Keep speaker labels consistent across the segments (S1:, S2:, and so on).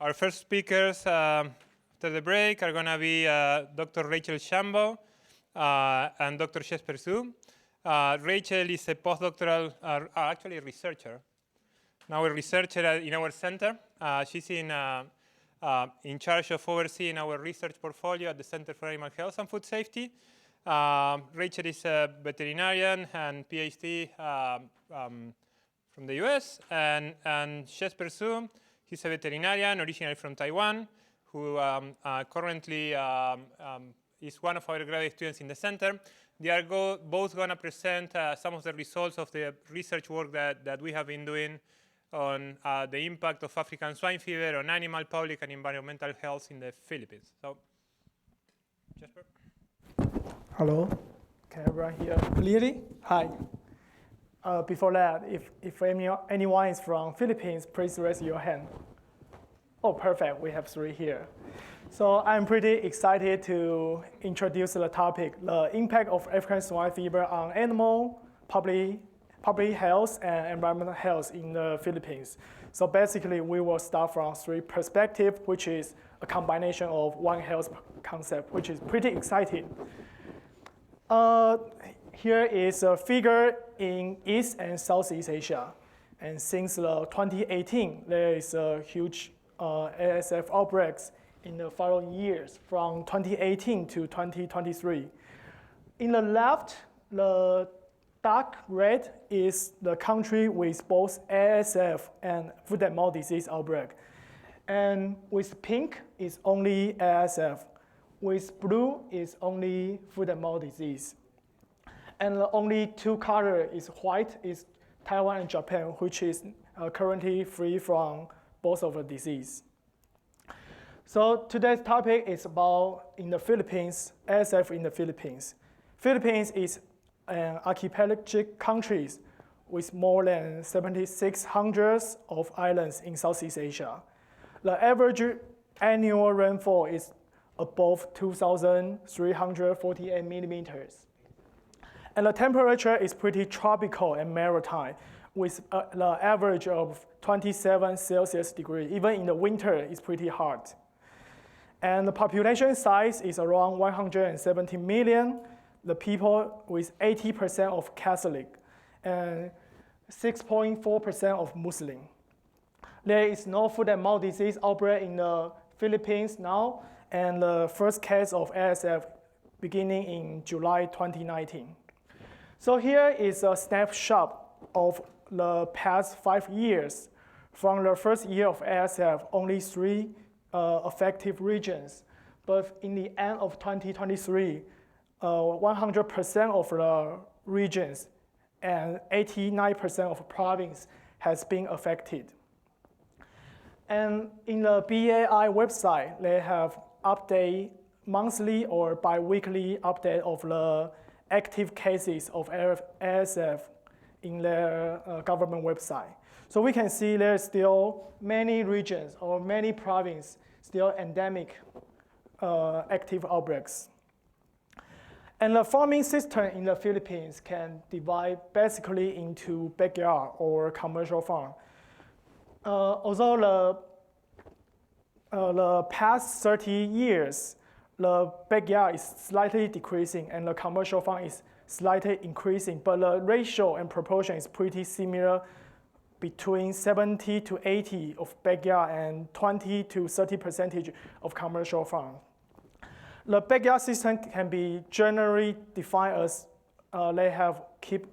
S1: Our first speakers after the break are going to be Dr. Rachel Schambow and Dr. Jesper. Rachel is a postdoctoral, actually a researcher. Now a researcher in our center. She's in charge of overseeing our research portfolio at the Center for Animal Health and Food Safety. Rachel is a veterinarian and PhD from the US, and Jesper, he's a veterinarian originally from Taiwan, who currently is one of our graduate students in the center. They are both going to present some of the results of the research work that we have been doing on the impact of African swine fever on animal, public, and environmental health in the Philippines. So, Jesper.
S2: Hello. Can everyone hear clearly? Hi. Before that, if anyone is from Philippines, please raise your hand. Oh, perfect. We have 3 here. So I'm pretty excited to introduce the topic, the impact of African swine fever on animal, public health, and environmental health in the Philippines. So basically, we will start from 3 perspectives, which is a combination of One Health concept, which is pretty exciting. Here is a figure in East and Southeast Asia. And since 2018, there is a huge ASF outbreaks in the following years, from 2018 to 2023. In the left, the dark red is the country with both ASF and foot and mouth disease outbreak. And with pink is only ASF. With blue is only foot and mouth disease. And the only 2 colors is white is Taiwan and Japan, which is currently free from both of the disease. So today's topic is about in the Philippines, ASF in the Philippines. Philippines is an archipelagic country with more than 7,600 of islands in Southeast Asia. The average annual rainfall is above 2,348 millimeters. And the temperature is pretty tropical and maritime, with the average of 27 Celsius degrees. Even in the winter, it's pretty hot. And the population size is around 170 million. The people with 80% of Catholic and 6.4% of Muslim. There is no foot and mouth disease outbreak in the Philippines now, and the first case of ASF beginning in July 2019. So here is a snapshot of the past 5 years. From the first year of ASF, only 3 affected regions. But in the end of 2023, 100% of the regions and 89% of province has been affected. And in the BAI website, they have update monthly or bi-weekly update of the active cases of ASF in their government website. So we can see there's still many regions or many provinces still endemic active outbreaks. And the farming system in the Philippines can divide basically into backyard or commercial farm. Although the past 30 years, the backyard is slightly decreasing and the commercial farm is slightly increasing, but the ratio and proportion is pretty similar between 70 to 80 of backyard and 20 to 30% of commercial farm. The backyard system can be generally defined as they have keep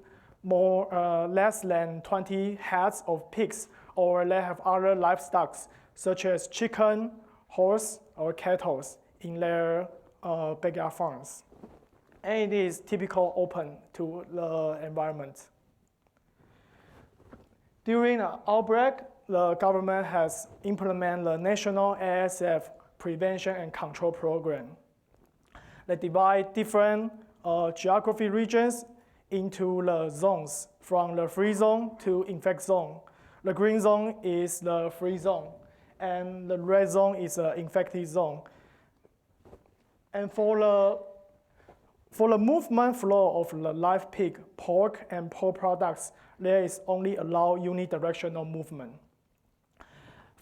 S2: less than 20 heads of pigs, or they have other livestock such as chicken, horse, or cattle in their backyard farms. And it is typical open to the environment. During the outbreak, the government has implemented the National ASF Prevention and Control Program. They divide different geography regions into the zones, from the free zone to infect zone. The green zone is the free zone, and the red zone is the infected zone. And for the movement flow of the live pig, pork, and pork products, there is only allow unidirectional movement.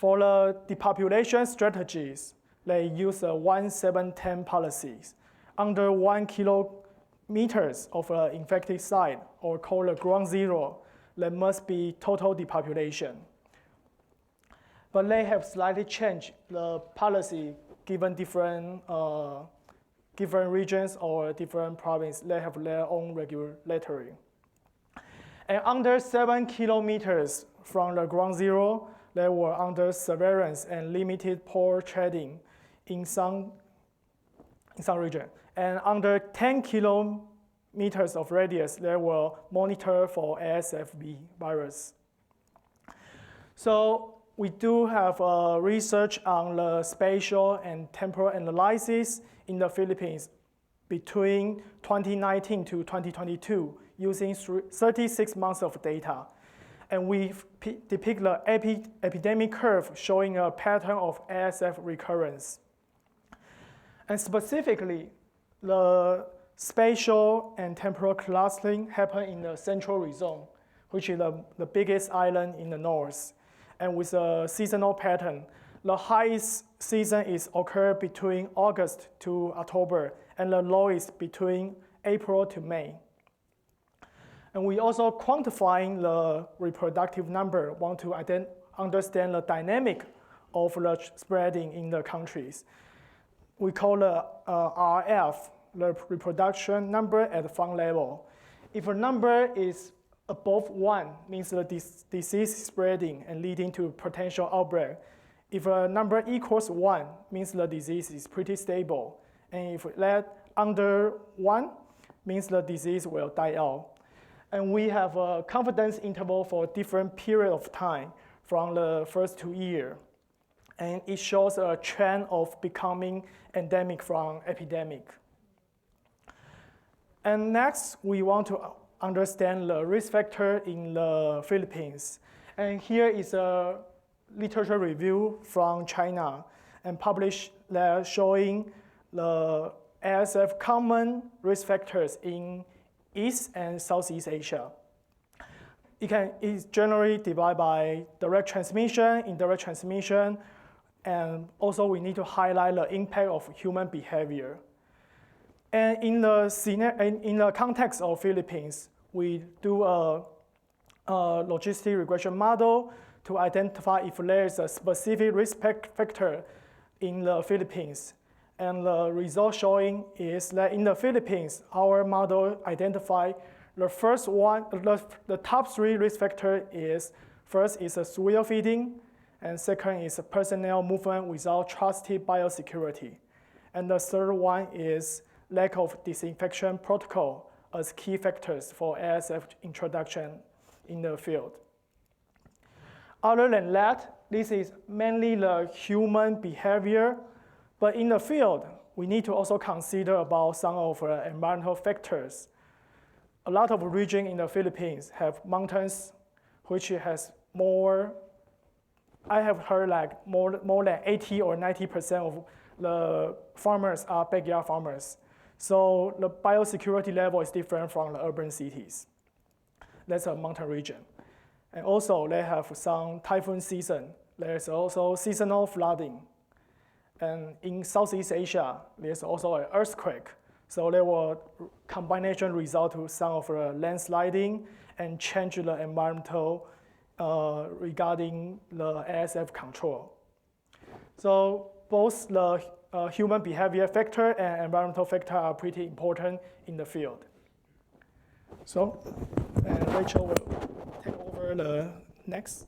S2: For the depopulation strategies, they use a 1-7-10 policies. Under 1 kilometers of an infected site, or called a ground zero, there must be total depopulation. But they have slightly changed the policy given different regions or different provinces. They have their own regulatory. And under 7 kilometers from the ground zero, they were under surveillance and limited port trading in some region. And under 10 kilometers of radius, they were monitored for ASFV virus. So we do have research on the spatial and temporal analysis in the Philippines between 2019 to 2022 using 36 months of data. And we depict the epidemic curve showing a pattern of ASF recurrence. And specifically, the spatial and temporal clustering happen in the central region, which is the biggest island in the north. And with a seasonal pattern, the highest season is occur between August to October, and the lowest between April to May. And we also quantifying the reproductive number, want to understand the dynamic of the spreading in the countries. We call the RF, the reproduction number at the farm level. If a number is above 1, means the disease is spreading and leading to potential outbreak. If a number equals 1, means the disease is pretty stable. And if that under 1, means the disease will die out. And we have a confidence interval for different period of time from the first 2 years. And it shows a trend of becoming endemic from epidemic. And next, we want to understand the risk factor in the Philippines. And here is a literature review from China and published there showing the ASF common risk factors in East and Southeast Asia. It's generally divided by direct transmission, indirect transmission, and also we need to highlight the impact of human behavior. And in the context of Philippines, we do a logistic regression model to identify if there is a specific risk factor in the Philippines. And the result showing is that in the Philippines, our model identified the first one, the top 3 risk factor is, first is a soil feeding, and second is a personnel movement without trusted biosecurity. And the third one is lack of disinfection protocol as key factors for ASF introduction in the field. Other than that, this is mainly the human behavior, but in the field, we need to also consider about some of the environmental factors. A lot of regions in the Philippines have mountains, which has more, I have heard like more than 80 or 90% of the farmers are backyard farmers. So the biosecurity level is different from the urban cities. That's a mountain region. And also they have some typhoon season. There's also seasonal flooding. And in Southeast Asia, there's also an earthquake. So there were combination result to some of the landsliding and change the environmental regarding the ASF control. So both the human behavior factor and environmental factor are pretty important in the field. So Rachel will take over the next.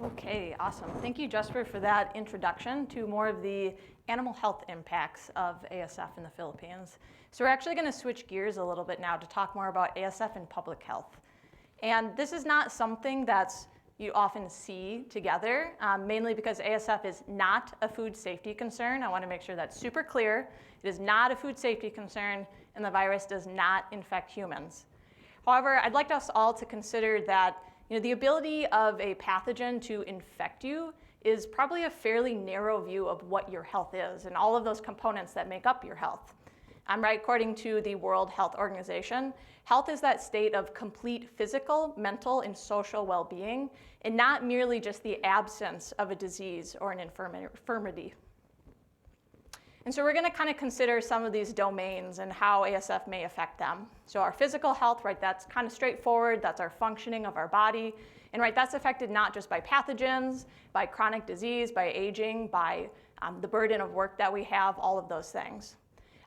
S3: Okay, awesome. Thank you, Jesper, for that introduction to more of the animal health impacts of ASF in the Philippines. So we're actually going to switch gears a little bit now to talk more about ASF and public health. And this is not something that's you often see together, mainly because ASF is not a food safety concern. I want to make sure that's super clear. It is not a food safety concern, and the virus does not infect humans. However, I'd like us all to consider that the ability of a pathogen to infect you is probably a fairly narrow view of what your health is and all of those components that make up your health. Right, according to the World Health Organization, health is that state of complete physical, mental, and social well-being, and not merely just the absence of a disease or an infirmity. And so we're going to kind of consider some of these domains and how ASF may affect them. So our physical health, right, that's kind of straightforward. That's our functioning of our body. And right, that's affected not just by pathogens, by chronic disease, by aging, by the burden of work that we have, all of those things.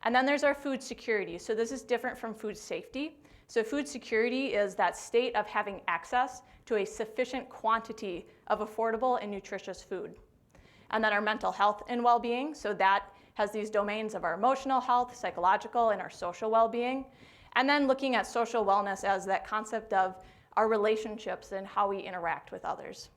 S3: And then there's our food security. So this is different from food safety. So food security is that state of having access to a sufficient quantity of affordable and nutritious food. And then our mental health and well-being. So that has these domains of our emotional health, psychological, and our social well-being. And then looking at social wellness as that concept of our relationships and how we interact with others.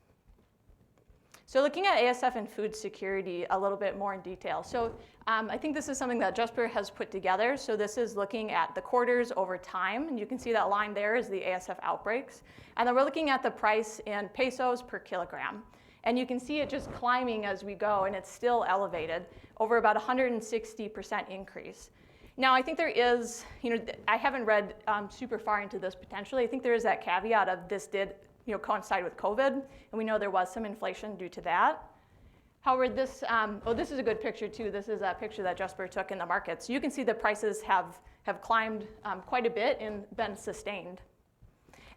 S3: So looking at ASF and food security a little bit more in detail. So I think this is something that Jesper has put together. So this is looking at the quarters over time. And you can see that line there is the ASF outbreaks. And then we're looking at the price in pesos per kilogram. And you can see it just climbing as we go, and it's still elevated, over about 160% increase. Now, I think there is, I haven't read super far into this potentially. I think there is that caveat of this did coincide with COVID, and we know there was some inflation due to that. However, this is a good picture too. This is a picture that Jesper took in the market. So you can see the prices have climbed quite a bit and been sustained.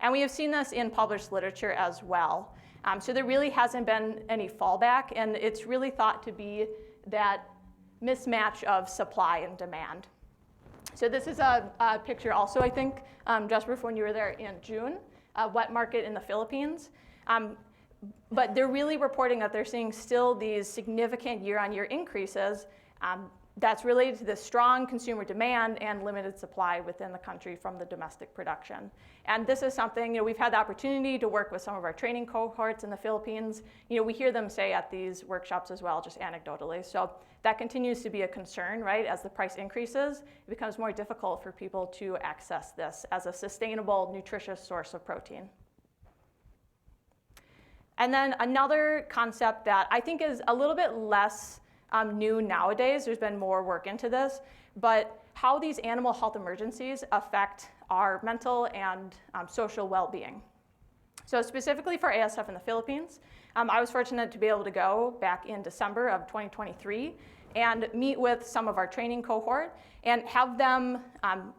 S3: And we have seen this in published literature as well. So there really hasn't been any fallback, and it's really thought to be that mismatch of supply and demand. So this is a picture also, I think, Jesper, when you were there in June, a wet market in the Philippines. But they're really reporting that they're seeing still these significant year-on-year increases that's related to the strong consumer demand and limited supply within the country from the domestic production. And this is something, we've had the opportunity to work with some of our training cohorts in the Philippines. We hear them say at these workshops as well, just anecdotally. So that continues to be a concern, right? As the price increases, it becomes more difficult for people to access this as a sustainable, nutritious source of protein. And then another concept that I think is a little bit less new nowadays, there's been more work into this, but how these animal health emergencies affect our mental and social well-being. So specifically for ASF in the Philippines, I was fortunate to be able to go back in December of 2023 and meet with some of our training cohort and have them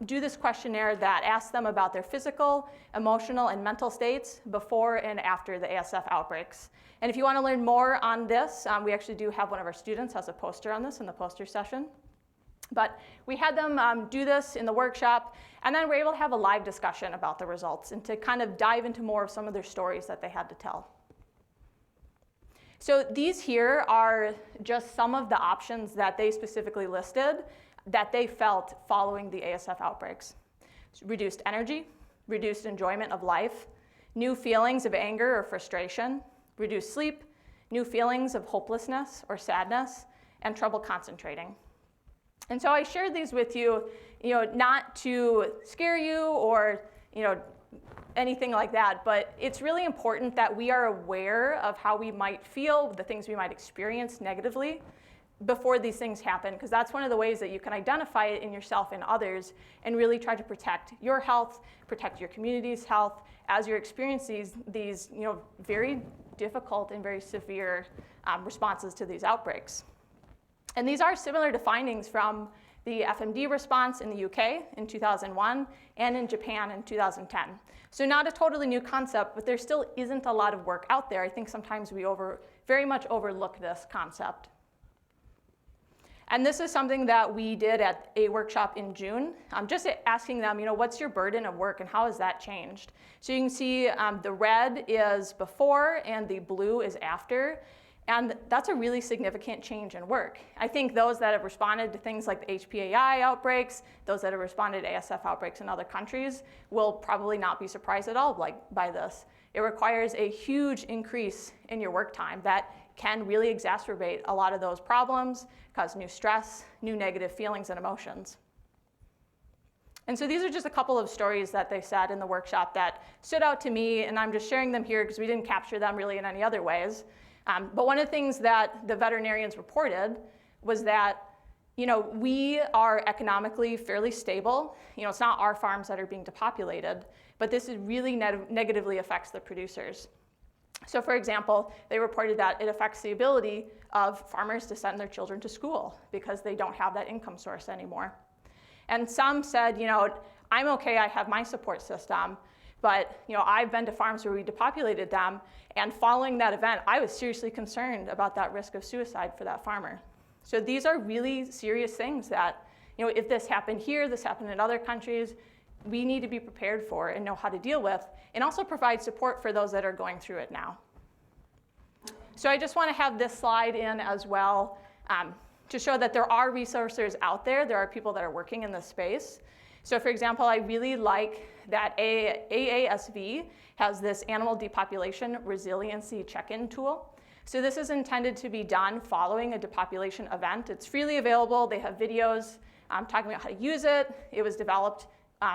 S3: do this questionnaire that asks them about their physical, emotional, and mental states before and after the ASF outbreaks. And if you want to learn more on this, we actually do have one of our students has a poster on this in the poster session. But we had them do this in the workshop, and then we're able to have a live discussion about the results and to kind of dive into more of some of their stories that they had to tell. So these here are just some of the options that they specifically listed that they felt following the ASF outbreaks. Reduced energy, reduced enjoyment of life, new feelings of anger or frustration, reduced sleep, new feelings of hopelessness or sadness, and trouble concentrating. And so I shared these with you, not to scare you or, anything like that, but it's really important that we are aware of how we might feel, the things we might experience negatively before these things happen, because that's one of the ways that you can identify it in yourself and others and really try to protect your health, protect your community's health as you're experiencing these very difficult and very severe responses to these outbreaks. And these are similar to findings from the FMD response in the UK in 2001 and in Japan in 2010. So not a totally new concept, but there still isn't a lot of work out there. I think sometimes we very much overlook this concept. And this is something that we did at a workshop in June, just asking them, what's your burden of work and how has that changed? So you can see the red is before and the blue is after. And that's a really significant change in work. I think those that have responded to things like the HPAI outbreaks, those that have responded to ASF outbreaks in other countries will probably not be surprised at all by this. It requires a huge increase in your work time that can really exacerbate a lot of those problems, cause new stress, new negative feelings and emotions. And so these are just a couple of stories that they said in the workshop that stood out to me, and I'm just sharing them here because we didn't capture them really in any other ways. But one of the things that the veterinarians reported was that we are economically fairly stable. It's not our farms that are being depopulated, but this really negatively affects the producers. So for example, they reported that it affects the ability of farmers to send their children to school because they don't have that income source anymore. And some said, I'm okay, I have my support system, but I've been to farms where we depopulated them, and following that event, I was seriously concerned about that risk of suicide for that farmer. So these are really serious things that, if this happened here, this happened in other countries, we need to be prepared for and know how to deal with, and also provide support for those that are going through it now. So I just want to have this slide in as well to show that there are resources out there. There are people that are working in this space. So for example, I really like that AASV has this animal depopulation resiliency check-in tool. So this is intended to be done following a depopulation event. It's freely available. They have videos talking about how to use it. It was developed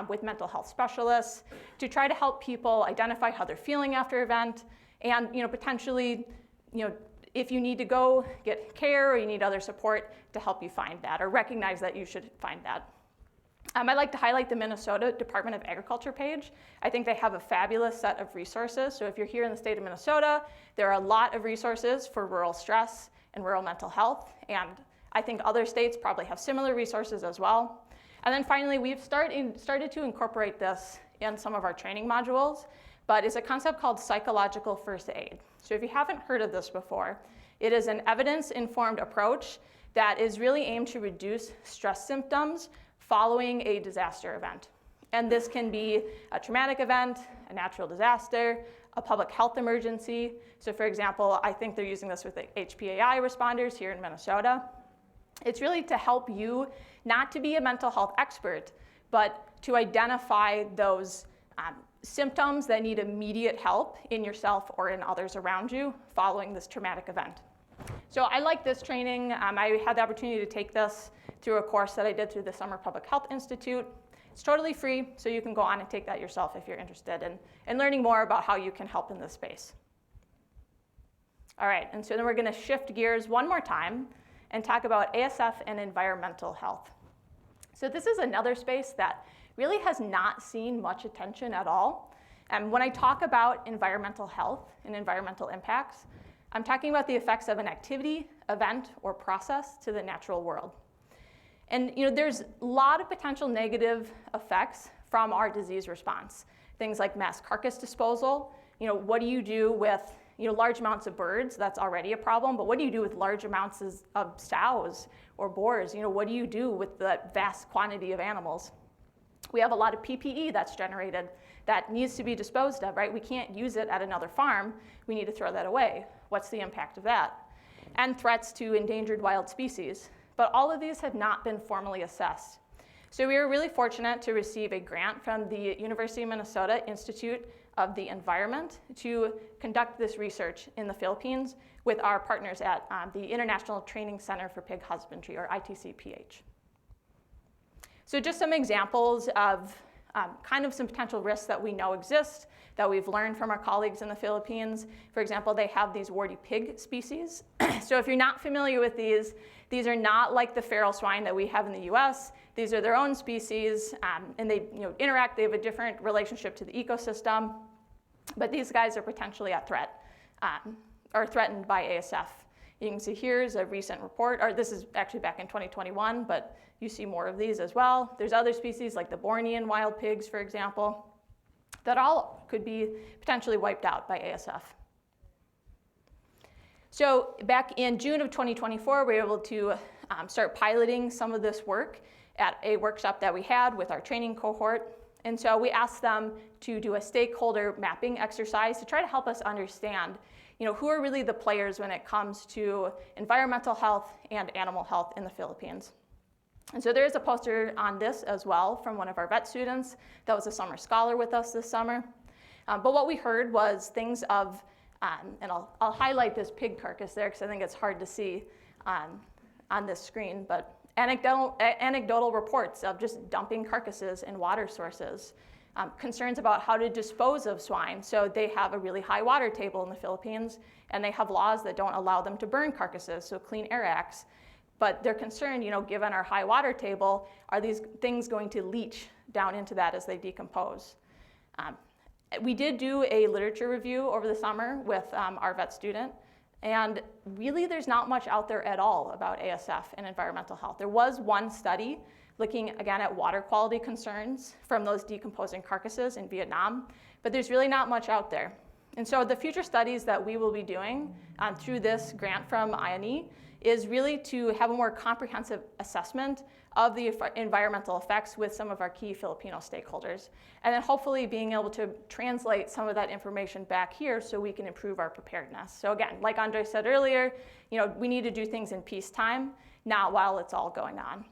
S3: with mental health specialists to try to help people identify how they're feeling after event, and potentially, if you need to go get care or you need other support, to help you find that or recognize that you should find that. I'd like to highlight the Minnesota Department of Agriculture page. I think they have a fabulous set of resources. So if you're here in the state of Minnesota, there are a lot of resources for rural stress and rural mental health. And I think other states probably have similar resources as well. And then finally, we've started to incorporate this in some of our training modules, but it's a concept called psychological first aid. So if you haven't heard of this before, it is an evidence-informed approach that is really aimed to reduce stress symptoms following a disaster event. And this can be a traumatic event, a natural disaster, a public health emergency. So for example, I think they're using this with the HPAI responders here in Minnesota. It's really to help you not to be a mental health expert, but to identify those symptoms that need immediate help in yourself or in others around you following this traumatic event. So I like this training. I had the opportunity to take this through a course that I did through the Summer Public Health Institute. It's totally free, so you can go on and take that yourself if you're interested in learning more about how you can help in this space. All right, and so then we're going to shift gears one more time and talk about ASF and environmental health. So this is another space that really has not seen much attention at all. And when I talk about environmental health and environmental impacts, I'm talking about the effects of an activity, event, or process to the natural world. And there's a lot of potential negative effects from our disease response. Things like mass carcass disposal. What do you do with large amounts of birds? That's already a problem. But what do you do with large amounts of sows or boars? What do you do with the vast quantity of animals? We have a lot of PPE that's generated that needs to be disposed of, right? We can't use it at another farm. We need to throw that away. What's the impact of that? And threats to endangered wild species. But all of these have not been formally assessed. So we were really fortunate to receive a grant from the University of Minnesota Institute of the Environment to conduct this research in the Philippines with our partners at the International Training Center for Pig Husbandry, or ITCPH. So just some examples of kind of some potential risks that we know exist, that we've learned from our colleagues in the Philippines. For example, they have these warty pig species. So if you're not familiar with these are not like the feral swine that we have in the US. These are their own species, and they interact. They have a different relationship to the ecosystem. But these guys are potentially at threat, or threatened by ASF. You can see here's a recent report, or this is actually back in 2021, but you see more of these as well. There's other species like the Bornean wild pigs, for example, that all could be potentially wiped out by ASF. So back in June of 2024, we were able to start piloting some of this work at a workshop that we had with our training cohort. And so we asked them to do a stakeholder mapping exercise to try to help us understand who are really the players when it comes to environmental health and animal health in the Philippines. And so there is a poster on this as well from one of our vet students that was a summer scholar with us this summer. But what we heard was things of, and I'll highlight this pig carcass there because I think it's hard to see on this screen, but anecdotal reports of just dumping carcasses in water sources, concerns about how to dispose of swine. So they have a really high water table in the Philippines, and they have laws that don't allow them to burn carcasses, so Clean Air Acts. But they're concerned, given our high water table, are these things going to leach down into that as they decompose? We did do a literature review over the summer with our vet student, and really there's not much out there at all about ASF and environmental health. There was one study looking again at water quality concerns from those decomposing carcasses in Vietnam, but there's really not much out there. And so the future studies that we will be doing through this grant from INE is really to have a more comprehensive assessment of the environmental effects with some of our key Filipino stakeholders. And then hopefully being able to translate some of that information back here so we can improve our preparedness. So again, like Andre said earlier, we need to do things in peacetime, not while it's all going on.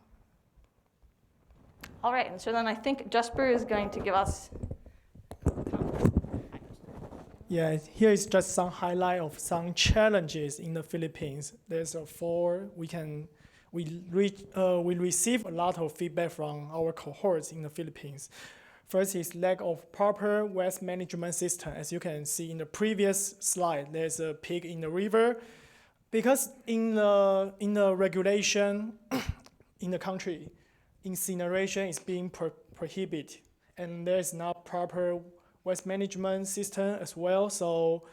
S3: All right, and so then I think Jesper is going to give us.
S2: Yeah, here is just some highlight of some challenges in the Philippines. There's four. We receive a lot of feedback from our cohorts in the Philippines. First is lack of proper waste management system. As you can see in the previous slide, there's a pig in the river. Because in the regulation in the country, incineration is being prohibited, and there's not proper waste management system as well, so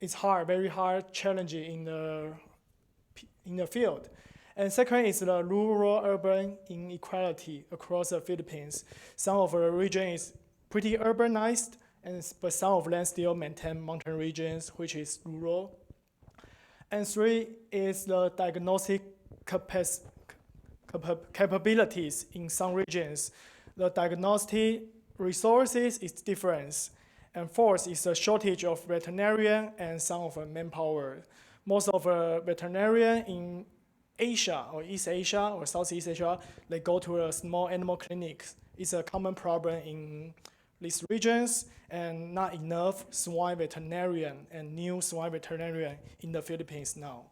S2: it's hard, very hard, challenging in the field. And second is the rural-urban inequality across the Philippines. Some of the region is pretty urbanized, but some of them still maintain mountain regions, which is rural. And three is the diagnostic capabilities in some regions. The diagnostic resources is different. And fourth is a shortage of veterinarian and some of the manpower. Most of the veterinarian in Asia or East Asia or Southeast Asia, they go to a small animal clinics. It's a common problem in these regions, and not enough swine veterinarian and new swine veterinarian in the Philippines now.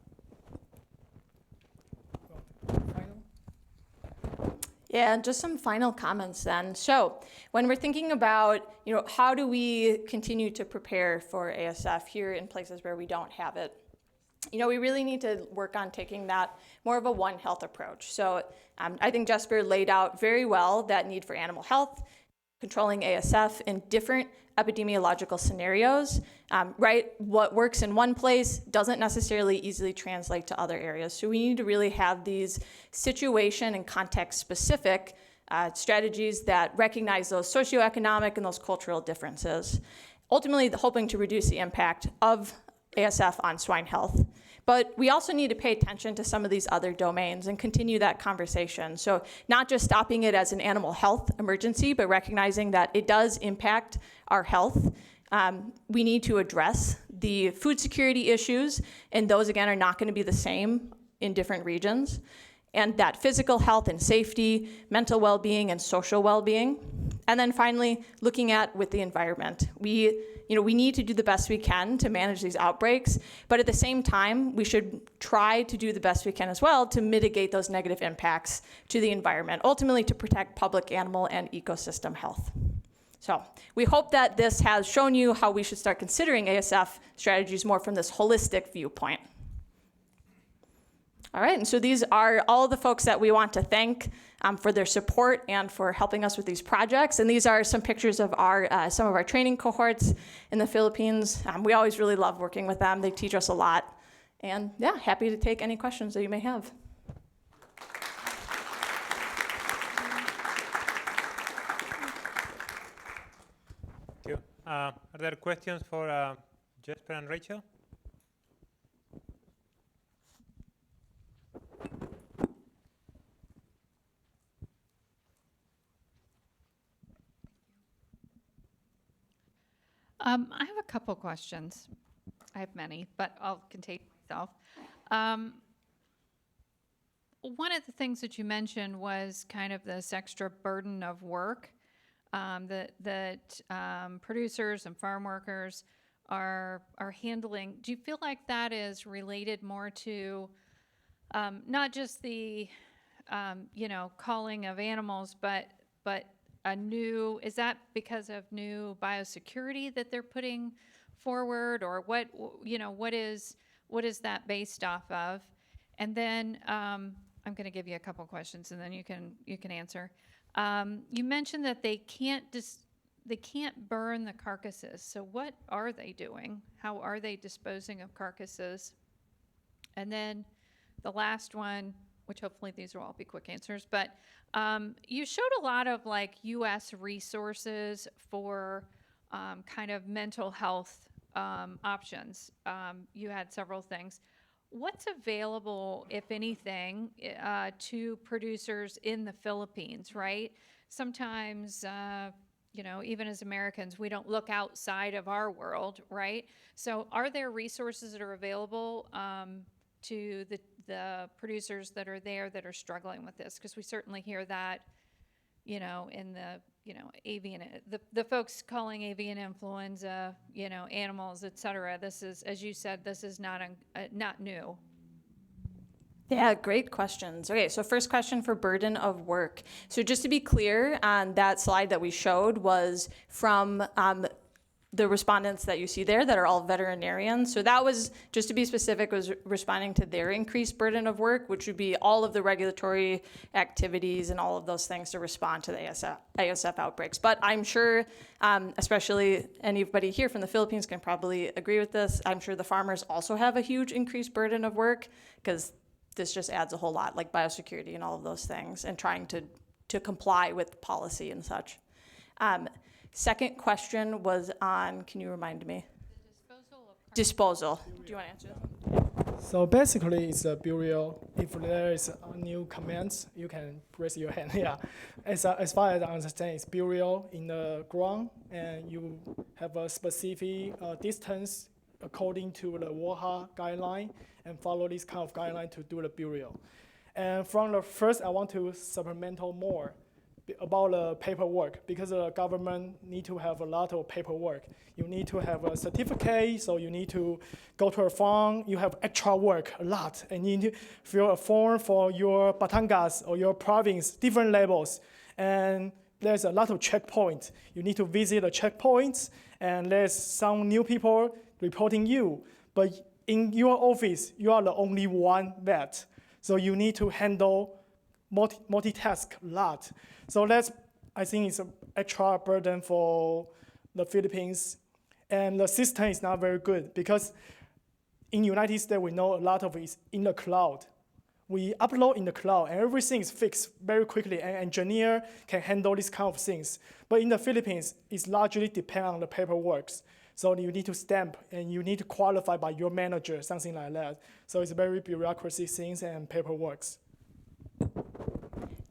S3: Yeah, just some final comments then. So when we're thinking about, how do we continue to prepare for ASF here in places where we don't have it? We really need to work on taking that more of a One Health approach. So I think Jesper laid out very well that need for animal health, controlling ASF in different epidemiological scenarios, right? What works in one place doesn't necessarily easily translate to other areas. So we need to really have these situation and context-specific strategies that recognize those socioeconomic and those cultural differences, ultimately hoping to reduce the impact of ASF on swine health. But we also need to pay attention to some of these other domains and continue that conversation. So not just stopping it as an animal health emergency, but recognizing that it does impact our health. We need to address the food security issues, and those again are not going to be the same in different regions. And that physical health and safety, mental well-being and social well-being. And then finally, looking at with the environment. We need to do the best we can to manage these outbreaks, but at the same time, we should try to do the best we can as well to mitigate those negative impacts to the environment, ultimately to protect public, animal, and ecosystem health. So we hope that this has shown you how we should start considering ASF strategies more from this holistic viewpoint. All right, and so these are all the folks that we want to thank for their support and for helping us with these projects. And these are some pictures of some of our training cohorts in the Philippines. We always really love working with them. They teach us a lot. And yeah, happy to take any questions that you may have.
S1: Thank you. Are there questions for Jesper and Rachel?
S4: I have a couple questions. I have many, but I'll contain myself. One of the things that you mentioned was kind of this extra burden of work that producers and farm workers are handling. Do you feel like that is related more to not just the culling of animals, but a new, is that because of new biosecurity that they're putting forward, or what, what is that based off of? And then I'm going to give you a couple questions, and then you can answer. You mentioned that they can't burn the carcasses. So what are they doing? How are they disposing of carcasses? And then the last one, which hopefully these will all be quick answers, but you showed a lot of like U.S. resources for kind of mental health options. You had several things. What's available, if anything, to producers in the Philippines, right? Sometimes, even as Americans, we don't look outside of our world, right? So are there resources that are available to the producers that are there that are struggling with this? Because we certainly hear that, in the, avian, the folks calling avian influenza, animals, et cetera. This is, as you said, this is not new.
S3: Yeah, great questions. Okay, so first question for burden of work. So just to be clear, on that slide that we showed was from the respondents that you see there that are all veterinarians. So that was, just to be specific, was responding to their increased burden of work, which would be all of the regulatory activities and all of those things to respond to the ASF outbreaks. But I'm sure, especially anybody here from the Philippines can probably agree with this, I'm sure the farmers also have a huge increased burden of work, because this just adds a whole lot, like biosecurity and all of those things, and trying to comply with policy and such. Second question was on, can you remind me?
S4: The disposal of
S3: Disposal. Do you want to answer?
S2: So basically, it's a burial. If there is a new comments, you can raise your hand. Yeah, as far as I understand, it's burial in the ground, and you have a specific distance according to the WOHA guideline, and follow this kind of guideline to do the burial. And from the first, I want to supplemental more about the paperwork, because the government need to have a lot of paperwork. You need to have a certificate, so you need to go to a farm. You have extra work, a lot, and you need to fill a form for your Batangas or your province, different levels. And there's a lot of checkpoints. You need to visit the checkpoints, and there's some new people reporting you. But in your office, you are the only one vet. So you need to handle multitask a lot. So that's, I think it's an extra burden for the Philippines. And the system is not very good, because in the United States, we know a lot of it is in the cloud. We upload in the cloud, and everything is fixed very quickly, and engineer can handle this kind of things. But in the Philippines, it's largely depend on the paperwork. So you need to stamp, and you need to qualify by your manager, something like that. So it's very bureaucracy things and paperwork.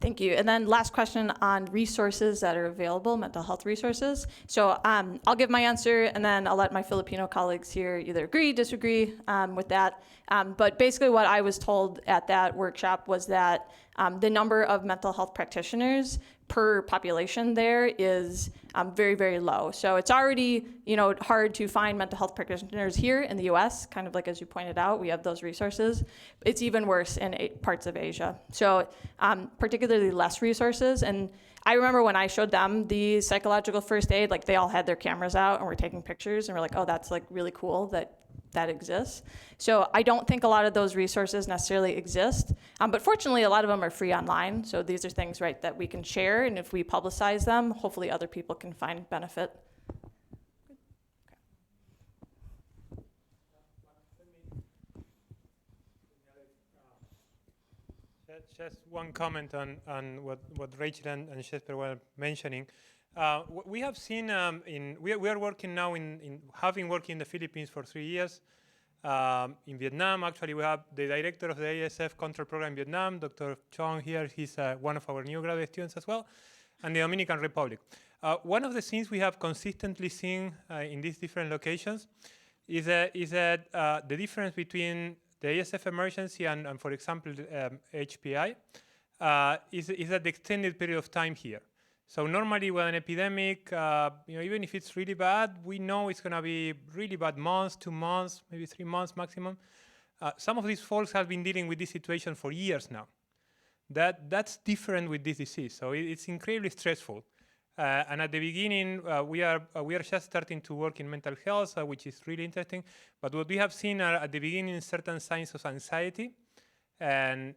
S3: Thank you. And then last question on resources that are available, mental health resources. So I'll give my answer, and then I'll let my Filipino colleagues here either agree, disagree with that. But basically what I was told at that workshop was that the number of mental health practitioners per population there is very, very low. So it's already, hard to find mental health practitioners here in the US, kind of like as you pointed out, we have those resources. It's even worse in parts of Asia. So particularly less resources. And I remember when I showed them the psychological first aid, like they all had their cameras out and were taking pictures, and we're like, oh, that's like really cool that exists. So I don't think a lot of those resources necessarily exist, but fortunately a lot of them are free online. So these are things, right, that we can share, and if we publicize them, hopefully other people can find benefit.
S1: Just one comment on what Rachel and Jesper were mentioning. We have seen we are working now have been working in the Philippines for 3 years. In Vietnam, actually, we have the director of the ASF control program in Vietnam, Dr. Chong here. He's one of our new graduate students as well, and the Dominican Republic. One of the things we have consistently seen in these different locations is that the difference between the ASF emergency and for example, HPI is at the extended period of time here. So normally with an epidemic, even if it's really bad, we know it's going to be really bad months, 2 months, maybe 3 months maximum. Some of these folks have been dealing with this situation for years now. That's different with this disease. So it's incredibly stressful. And at the beginning, we are just starting to work in mental health, which is really interesting. But what we have seen are at the beginning certain signs of anxiety, and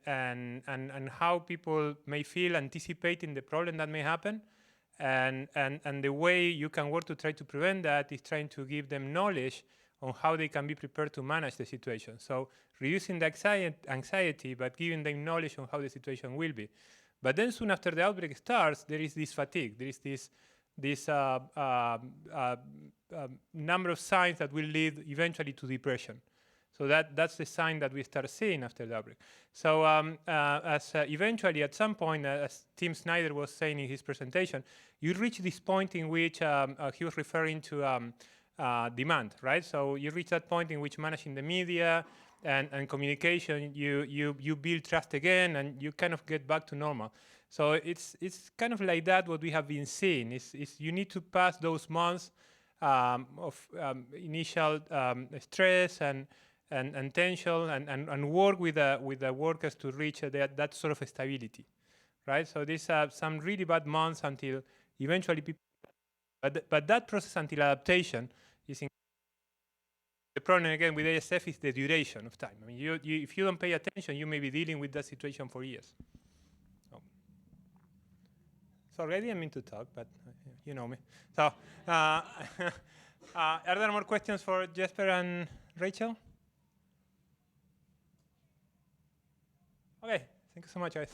S1: how people may feel anticipating the problem that may happen. And the way you can work to try to prevent that is trying to give them knowledge on how they can be prepared to manage the situation. So reducing the anxiety, but giving them knowledge on how the situation will be. But then soon after the outbreak starts, there is this fatigue. There is this number of signs that will lead eventually to depression. So that's the sign that we start seeing after the outbreak. So eventually, at some point, as Tim Snyder was saying in his presentation, you reach this point in which he was referring to demand, right? So you reach that point in which managing the media and communication, you build trust again, and you kind of get back to normal. So it's kind of like that what we have been seeing. Is you need to pass those months of initial stress and tension, and work with the workers to reach that sort of stability, right? So these are some really bad months until eventually people. But that process until adaptation is the problem again with ASF is the duration of time. I mean, if you don't pay attention, you may be dealing with that situation for years. Sorry, I didn't mean to talk, but you know me. So, are there more questions for Jesper and Rachel? Okay, thank you so much, guys.